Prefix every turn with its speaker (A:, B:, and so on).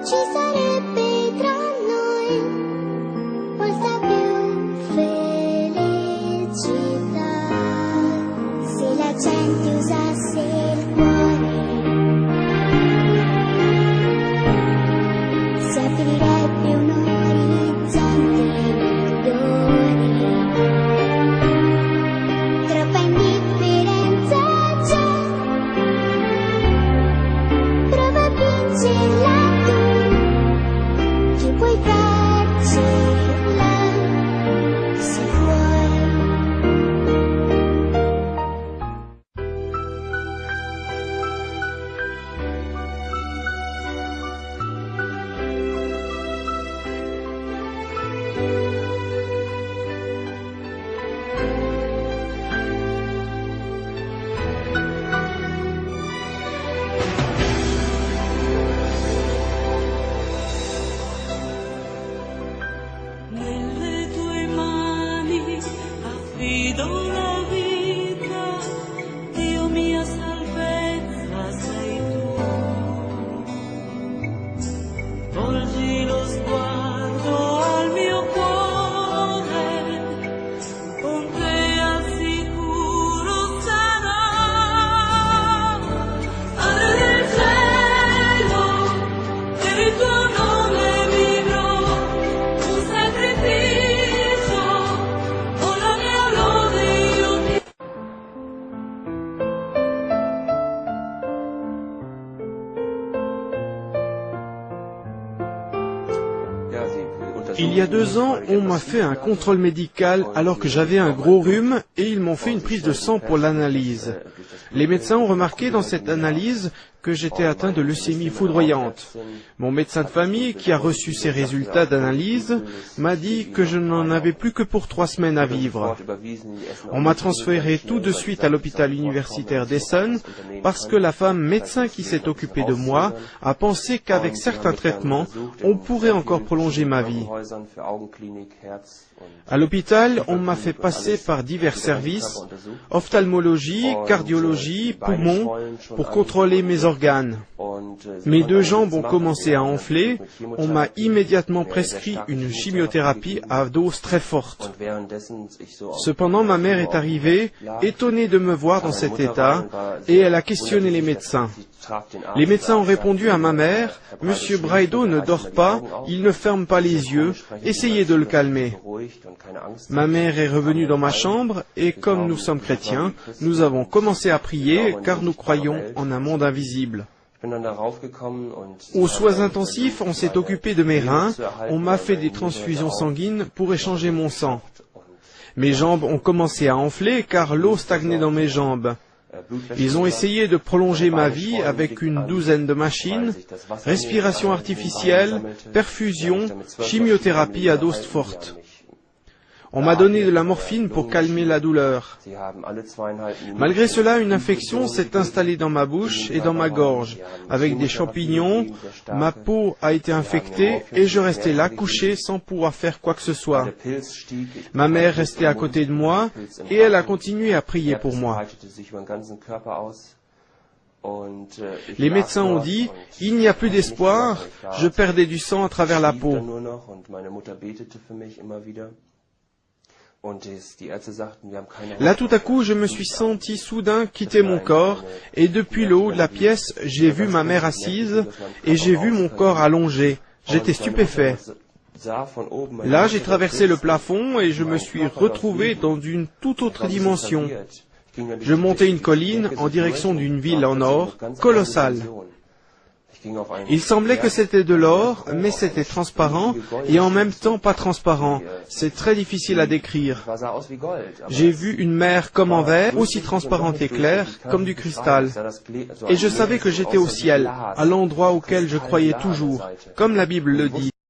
A: ci sarebbe tra noi molta più felicità se la gente usasse il cuore, si aprirebbe un orizzonte migliore. Troppa indifferenza c'è, prova a vincerla tu, che puoi farcela se vuoi.
B: Nelle tue mani affido la vita, Dio mia salvezza sei tu. Volgi lo sguardo al mio cuore, con te al sicuro sarò. Padre del cielo, per il tuo nome vivrò. Un sacrificio, con la mia lode io ti
C: Il y a 2 ans, on m'a fait un contrôle médical alors que j'avais un gros rhume et ils m'ont fait une prise de sang pour l'analyse. Les médecins ont remarqué dans cette analyse que j'étais atteint de leucémie foudroyante. Mon médecin de famille, qui a reçu ces résultats d'analyse, m'a dit que je n'en avais plus que pour 3 semaines à vivre. On m'a transféré tout de suite à l'hôpital universitaire d'Essen parce que la femme médecin qui s'est occupée de moi a pensé qu'avec certains traitements, on pourrait encore prolonger ma vie. À l'hôpital, on m'a fait passer par divers services, ophtalmologie, cardiologie, poumons, pour contrôler mes organes. Mes 2 jambes ont commencé à enfler, on m'a immédiatement prescrit une chimiothérapie à dose très forte. Cependant, ma mère est arrivée, étonnée de me voir dans cet état, et elle a questionné les médecins. Les médecins ont répondu à ma mère, « Monsieur Braido ne dort pas, il ne ferme pas les yeux, essayez de le calmer. » Ma mère est revenue dans ma chambre et comme nous sommes chrétiens, nous avons commencé à prier car nous croyons en un monde invisible. Aux soins intensifs, on s'est occupé de mes reins, on m'a fait des transfusions sanguines pour échanger mon sang. Mes jambes ont commencé à enfler car l'eau stagnait dans mes jambes. Ils ont essayé de prolonger ma vie avec une 12aine de machines, respiration artificielle, perfusion, chimiothérapie à dose forte. On m'a donné de la morphine pour calmer la douleur. Malgré cela, une infection s'est installée dans ma bouche et dans ma gorge. Avec des champignons, ma peau a été infectée et je restais là couché sans pouvoir faire quoi que ce soit. Ma mère restait à côté de moi et elle a continué à prier pour moi. Les médecins ont dit, il n'y a plus d'espoir, je perdais du sang à travers la peau. Là, tout à coup, je me suis senti soudain quitter mon corps, et depuis le haut de la pièce, j'ai vu ma mère assise, et j'ai vu mon corps allongé. J'étais stupéfait. Là, j'ai traversé le plafond, et je me suis retrouvé dans une toute autre dimension. Je montais une colline en direction d'une ville en or, colossale. Il semblait que c'était de l'or, mais c'était transparent et en même temps pas transparent. C'est très difficile à décrire. J'ai vu une mer comme en verre, aussi transparente et claire comme du cristal. Et je savais que j'étais au ciel, à l'endroit auquel je croyais toujours, comme la Bible le dit.